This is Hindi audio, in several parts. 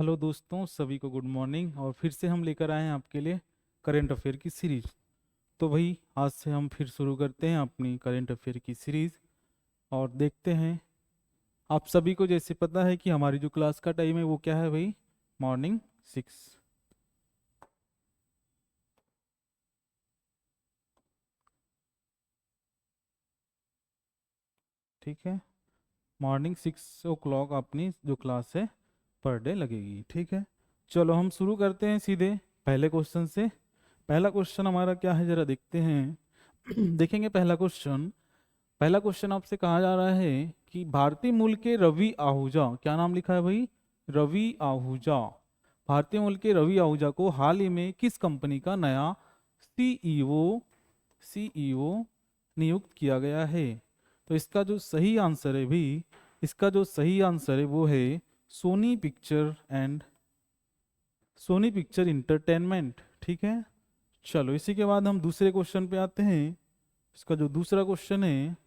हेलो दोस्तों, सभी को गुड मॉर्निंग। और फिर से हम लेकर आए हैं आपके लिए करेंट अफेयर की सीरीज। तो भाई आज से हम फिर शुरू करते हैं अपनी करेंट अफेयर की सीरीज और देखते हैं। आप सभी को जैसे पता है कि हमारी जो क्लास का टाइम है वो क्या है भाई, मॉर्निंग 6। ठीक है, मॉर्निंग 6 o'clock अपनी जो क्लास है पर डे लगेगी। ठीक है, चलो हम शुरू करते हैं सीधे पहले क्वेश्चन से। पहला क्वेश्चन हमारा क्या है जरा देखते हैं। देखेंगे पहला क्वेश्चन आपसे कहा जा रहा है कि भारतीय मूल के रवि आहूजा, क्या नाम लिखा है भाई, रवि आहूजा। भारतीय मूल के रवि आहूजा को हाल ही में किस कंपनी का नया सीईओ सीईओ नियुक्त किया गया है? तो इसका जो सही आंसर है भी, इसका जो सही आंसर है वो है Sony picture and Sony picture entertainment. ठीक है, चलो इसी के बाद हम दूसरे क्वेश्चन पे आते हैं। इसका जो दूसरा क्वेश्चन है,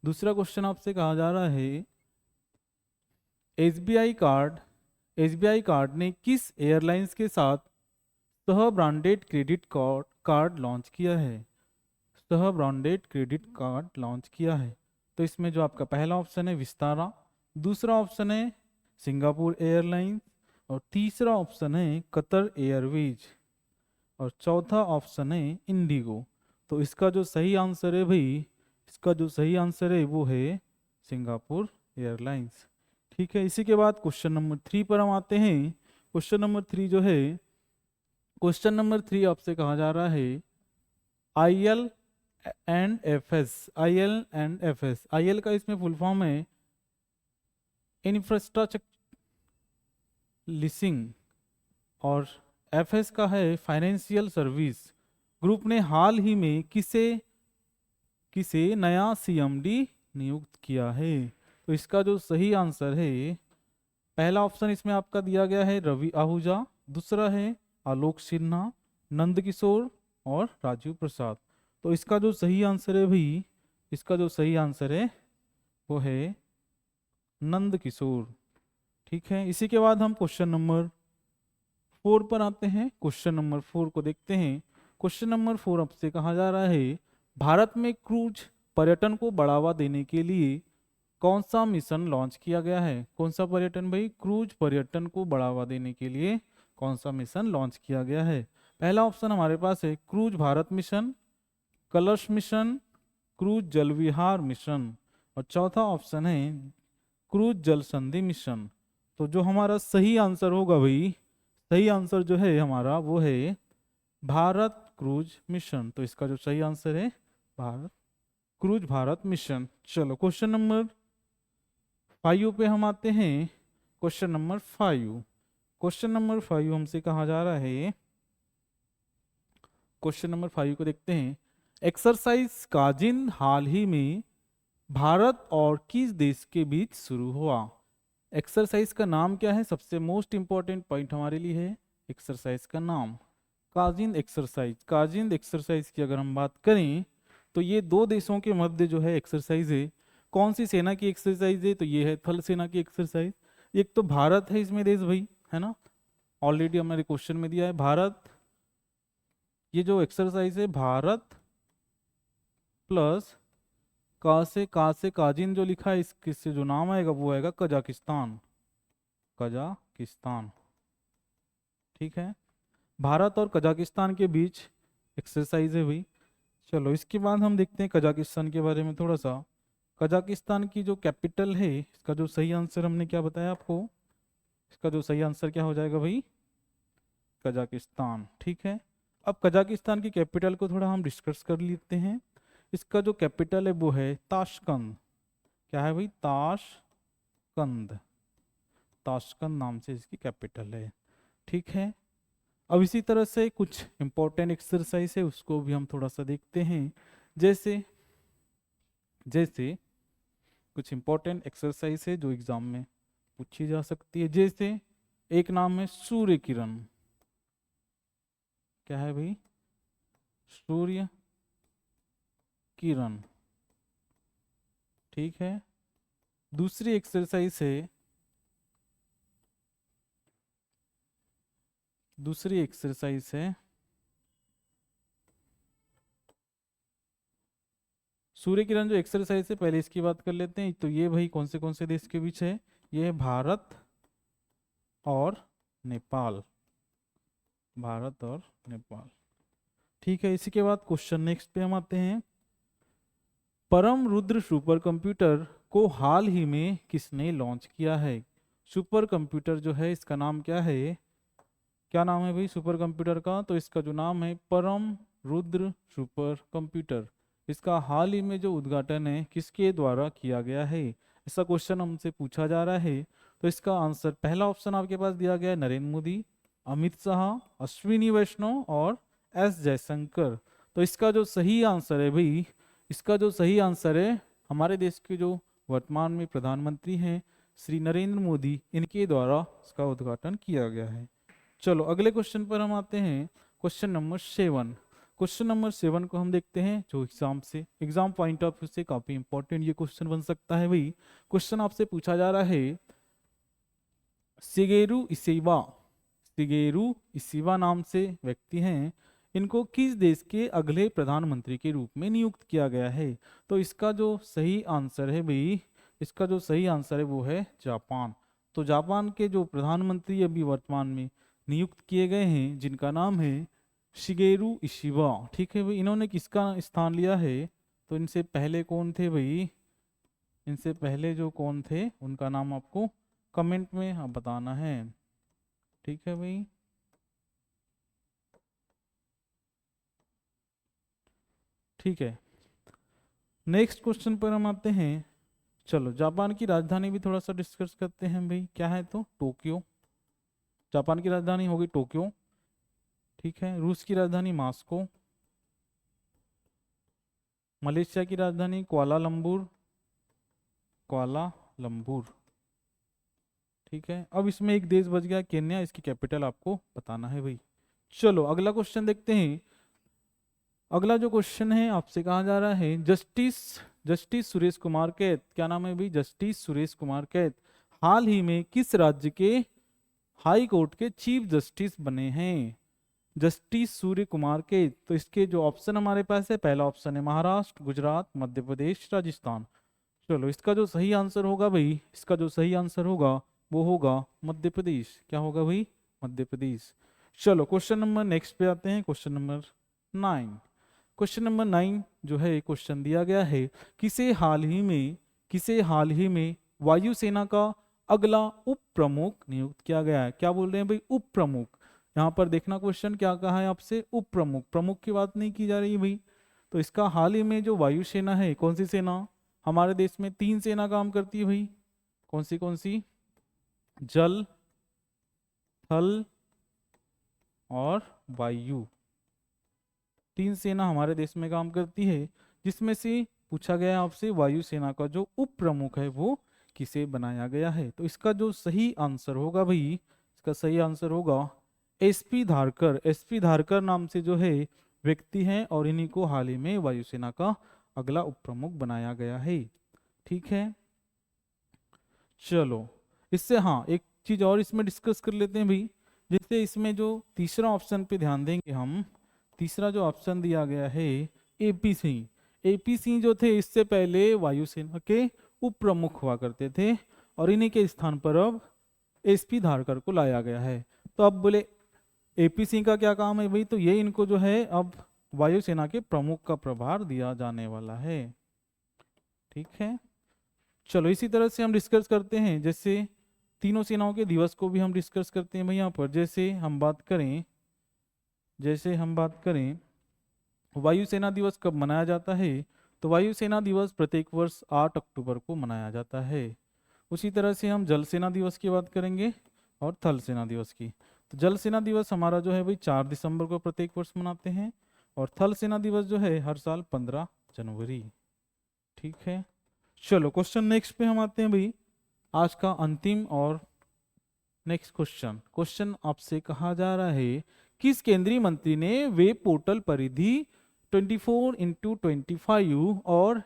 दूसरा क्वेश्चन आपसे कहा जा रहा है एसबीआई कार्ड एसबीआई कार्ड ने किस एयरलाइंस के साथ सह branded credit card card launch किया है? सह ब्रांडेड क्रेडिट कार्ड लॉन्च किया है। तो इसमें जो आपका पहला ऑप्शन है विस्तारा, दूसरा ऑप्शन है सिंगापुर एयरलाइंस, और तीसरा ऑप्शन है कतर एयरवेज, और चौथा ऑप्शन है इंडिगो। तो इसका जो सही आंसर है भाई, इसका जो सही आंसर है वो है सिंगापुर एयरलाइंस। ठीक है, इसी के बाद क्वेश्चन नंबर 3 पर हम आते हैं। क्वेश्चन नंबर 3 आपसे कहा जा रहा है आई एल का इसमें फुल फॉर्म है इंफ्रास्ट्रक्चर लीसिंग, और एफएस का है फाइनेंशियल सर्विस। ग्रुप ने हाल ही में किसे किसे नया सीएमडी नियुक्त किया है? तो इसका जो सही आंसर है, पहला ऑप्शन इसमें आपका दिया गया है रवि आहूजा, दूसरा है आलोक सिन्हा, नंद किशोर और राजीव प्रसाद। तो इसका जो सही आंसर है भाई, इसका जो सही आंसर है वो है नंद किशोर। ठीक है, इसी के बाद हम क्वेश्चन नंबर 4 पर आते हैं। क्वेश्चन नंबर 4 को देखते हैं। क्वेश्चन नंबर 4 आपसे कहा जा रहा है भारत में क्रूज पर्यटन को बढ़ावा देने के लिए कौन सा मिशन लॉन्च किया गया है? कौन सा पर्यटन भाई, क्रूज पर्यटन को बढ़ावा देने के लिए कौन सा मिशन लॉन्च किया गया है? पहला ऑप्शन हमारे पास है क्रूज भारत मिशन, कलश मिशन, क्रूज जल विहार मिशन, और चौथा ऑप्शन है क्रूज जल संधि मिशन। तो जो हमारा सही आंसर होगा भाई, सही आंसर जो है हमारा वो है भारत क्रूज मिशन। तो इसका जो सही आंसर है भारत क्रूज भारत मिशन। चलो क्वेश्चन नंबर 5 पे हम आते हैं। क्वेश्चन नंबर 5 हमसे कहा जा रहा है, क्वेश्चन नंबर 5 को देखते हैं। एक्सरसाइज काजिन हाल ही में भारत और किस देश के बीच शुरू हुआ? एक्सरसाइज का नाम क्या है? सबसे मोस्ट इंपॉर्टेंट पॉइंट हमारे लिए है एक्सरसाइज का नाम। काजिन एक्सरसाइज की अगर हम बात करें तो ये दो देशों के मध्य जो है एक्सरसाइज है। कौन सी सेना की एक्सरसाइज है? तो ये है थल सेना की एक्सरसाइज। एक तो भारत है इसमें देश भाई, है ना, ऑलरेडी हमारे क्वेश्चन में दिया है भारत। ये जो एक्सरसाइज है भारत प्लस का से काजिन जो लिखा है, इससे जो नाम आएगा वो आएगा कजाकिस्तान। कजाकिस्तान। ठीक है, भारत और कजाकिस्तान के बीच एक्सरसाइज है भाई। चलो इसके बाद हम देखते हैं कजाकिस्तान के बारे में थोड़ा सा। कजाकिस्तान की जो कैपिटल है, इसका जो सही आंसर हमने क्या बताया आपको, इसका जो सही आंसर क्या हो जाएगा भाई, कजाकिस्तान। ठीक है, अब कजाकिस्तान की कैपिटल को थोड़ा हम डिस्कस कर लेते हैं। इसका जो कैपिटल है वो है ताशकंद। क्या है भाई, ताशकंद। ताशकंद नाम से इसकी कैपिटल है। ठीक है, अब इसी तरह से कुछ इंपॉर्टेंट एक्सरसाइज है उसको भी हम थोड़ा सा देखते हैं। जैसे जैसे कुछ इंपॉर्टेंट एक्सरसाइज है जो एग्जाम में पूछी जा सकती है। जैसे एक नाम है सूर्य किरण। क्या है भाई, सूर्य किरण। ठीक है, दूसरी एक्सरसाइज है दूसरी एक्सरसाइज है सूर्य किरण जो एक्सरसाइज है, पहले इसकी बात कर लेते हैं। तो ये भाई कौन से देश के बीच है? ये है भारत और नेपाल, भारत और नेपाल। ठीक है, इसी के बाद क्वेश्चन नेक्स्ट पे हम आते हैं। परम रुद्र सुपर कंप्यूटर को हाल ही में किसने लॉन्च किया है? सुपर कंप्यूटर जो है इसका नाम क्या है? क्या नाम है भाई सुपर कंप्यूटर का? तो इसका जो नाम है परम रुद्र सुपर कंप्यूटर। इसका हाल ही में जो उद्घाटन है किसके द्वारा किया गया है? ऐसा क्वेश्चन हमसे पूछा जा रहा है। तो इसका आंसर, पहला ऑप्शन आपके पास दिया गया है नरेंद्र मोदी, अमित शाह, अश्विनी वैष्णव और एस जयशंकर। तो इसका जो सही आंसर है भाई, इसका जो सही आंसर है हमारे देश के जो वर्तमान में प्रधानमंत्री हैं श्री नरेंद्र मोदी, इनके द्वारा इसका उद्घाटन किया गया है। चलो अगले क्वेश्चन पर हम आते हैं, क्वेश्चन नंबर 7। क्वेश्चन नंबर 7 को हम देखते हैं, जो एग्जाम पॉइंट ऑफ व्यू से काफी इंपॉर्टेंट ये क्वेश्चन बन सकता है भाई। क्वेश्चन आपसे पूछा जा रहा है, शिगेरू इशिबा नाम से व्यक्ति हैं, इनको किस देश के अगले प्रधानमंत्री के रूप में नियुक्त किया गया है? तो इसका जो सही आंसर है भाई, इसका जो सही आंसर है वो है जापान। तो जापान के जो प्रधानमंत्री अभी वर्तमान में नियुक्त किए गए हैं, जिनका नाम है शिगेरू इशिबा। ठीक है भाई, इन्होंने किसका स्थान लिया है? तो इनसे पहले कौन थे भाई? इनसे पहले जो कौन थे उनका नाम आपको कमेंट में आप बताना है। ठीक है भाई, ठीक है। नेक्स्ट क्वेश्चन पर हम आते हैं। चलो जापान की राजधानी भी थोड़ा सा डिस्कस करते हैं भाई, क्या है? तो टोक्यो, जापान की राजधानी होगी टोक्यो। ठीक है, रूस की राजधानी मॉस्को, मलेशिया की राजधानी कुआलालंपुर। ठीक है, अब इसमें एक देश बच गया केन्या, इसकी कैपिटल आपको बताना है भाई। चलो अगला क्वेश्चन देखते हैं। अगला जो क्वेश्चन है आपसे कहा जा रहा है, जस्टिस सुरेश कुमार कैत, क्या नाम है भाई? जस्टिस सुरेश कुमार कैत हाल ही में किस राज्य के हाई कोर्ट के चीफ जस्टिस बने हैं? जस्टिस सूर्य कुमार कैत। तो इसके जो ऑप्शन हमारे पास है, पहला ऑप्शन है महाराष्ट्र, गुजरात, मध्य प्रदेश, राजस्थान। चलो इसका जो सही आंसर होगा भाई, इसका जो सही आंसर होगा वो होगा मध्य प्रदेश। क्या होगा भाई? मध्य प्रदेश। चलो क्वेश्चन नंबर नेक्स्ट पे आते हैं, क्वेश्चन नंबर 9। क्वेश्चन नंबर 9 जो है क्वेश्चन दिया गया है, किसे हाल ही में वायुसेना का अगला उप प्रमुख नियुक्त किया गया है? क्या बोल रहे हैं भाई? उप प्रमुख। यहाँ पर देखना क्वेश्चन क्या कहा है आपसे, उप प्रमुख, प्रमुख की बात नहीं की जा रही भाई। तो इसका हाल ही में जो वायुसेना है, कौन सी सेना? हमारे देश में 3 सेना काम करती है भाई। कौन सी? जल, थल और वायु। 3 सेना हमारे देश में काम करती है, जिसमें से पूछा गया आपसे वायुसेना का जो उप प्रमुख है वो किसे बनाया गया है? तो इसका जो सही आंसर होगा भाई, इसका सही आंसर होगा एसपी धारकर। एसपी धारकर नाम से जो है व्यक्ति हैं, और इन्हीं को हाल ही में वायुसेना का अगला उप प्रमुख बनाया गया है। ठीक है, चलो इससे हाँ एक चीज और इसमें डिस्कस कर लेते हैं भाई। जैसे इसमें जो तीसरा ऑप्शन पे ध्यान देंगे हम, तीसरा जो ऑप्शन दिया गया है एपी सिंह। एपी सिंह जो थे इससे पहले वायुसेना के उप प्रमुख हुआ करते थे, और इन्हीं के स्थान पर अब एसपी धारकर को लाया गया है। तो अब बोले एपी सिंह का क्या काम है भाई? तो ये इनको जो है अब वायुसेना के प्रमुख का प्रभार दिया जाने वाला है। ठीक है, चलो इसी तरह से हम डिस्कस करते हैं, जैसे तीनों सेनाओं के दिवस को भी हम डिस्कस करते हैं भाई। यहाँ पर जैसे हम बात करें वायुसेना दिवस कब मनाया जाता है? तो वायुसेना दिवस प्रत्येक वर्ष 8 अक्टूबर को मनाया जाता है। उसी तरह से हम जल सेना दिवस की बात करेंगे और थल सेना दिवस की। तो जल सेना दिवस हमारा जो है भाई 4 दिसंबर को प्रत्येक वर्ष मनाते हैं, और थल सेना दिवस जो है हर साल 15 जनवरी। ठीक है, चलो क्वेश्चन नेक्स्ट पे हम आते हैं भाई, आज का अंतिम और नेक्स्ट क्वेश्चन आपसे कहा जा रहा है, किस केंद्रीय मंत्री ने वेब पोर्टल परिधि 24x25 और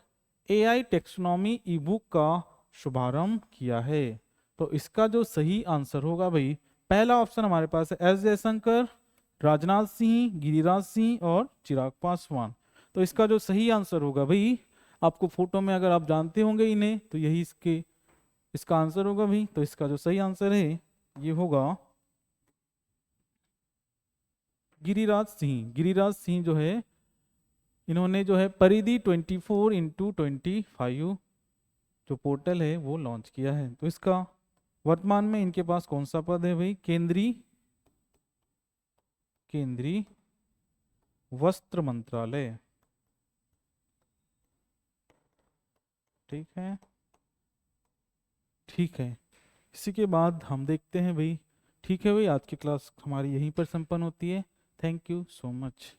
AI टेक्सोनॉमी ई बुक का शुभारंभ किया है? तो इसका जो सही आंसर होगा भाई, पहला ऑप्शन हमारे पास है एस जयशंकर, राजनाथ सिंह, गिरिराज सिंह और चिराग पासवान। तो इसका जो सही आंसर होगा भाई, आपको फोटो में अगर आप जानते होंगे इन्हें तो यही इसका आंसर होगा भाई। तो इसका जो सही आंसर है ये होगा गिरिराज सिंह। गिरिराज सिंह जो है, इन्होंने जो है परिधि 24x25 जो पोर्टल है वो लॉन्च किया है। तो इसका वर्तमान में इनके पास कौन सा पद है भाई? केंद्रीय वस्त्र मंत्रालय। ठीक है, ठीक है। इसी के बाद हम देखते हैं भाई। ठीक है भाई, आज की क्लास हमारी यहीं पर संपन्न होती है। Thank you so much.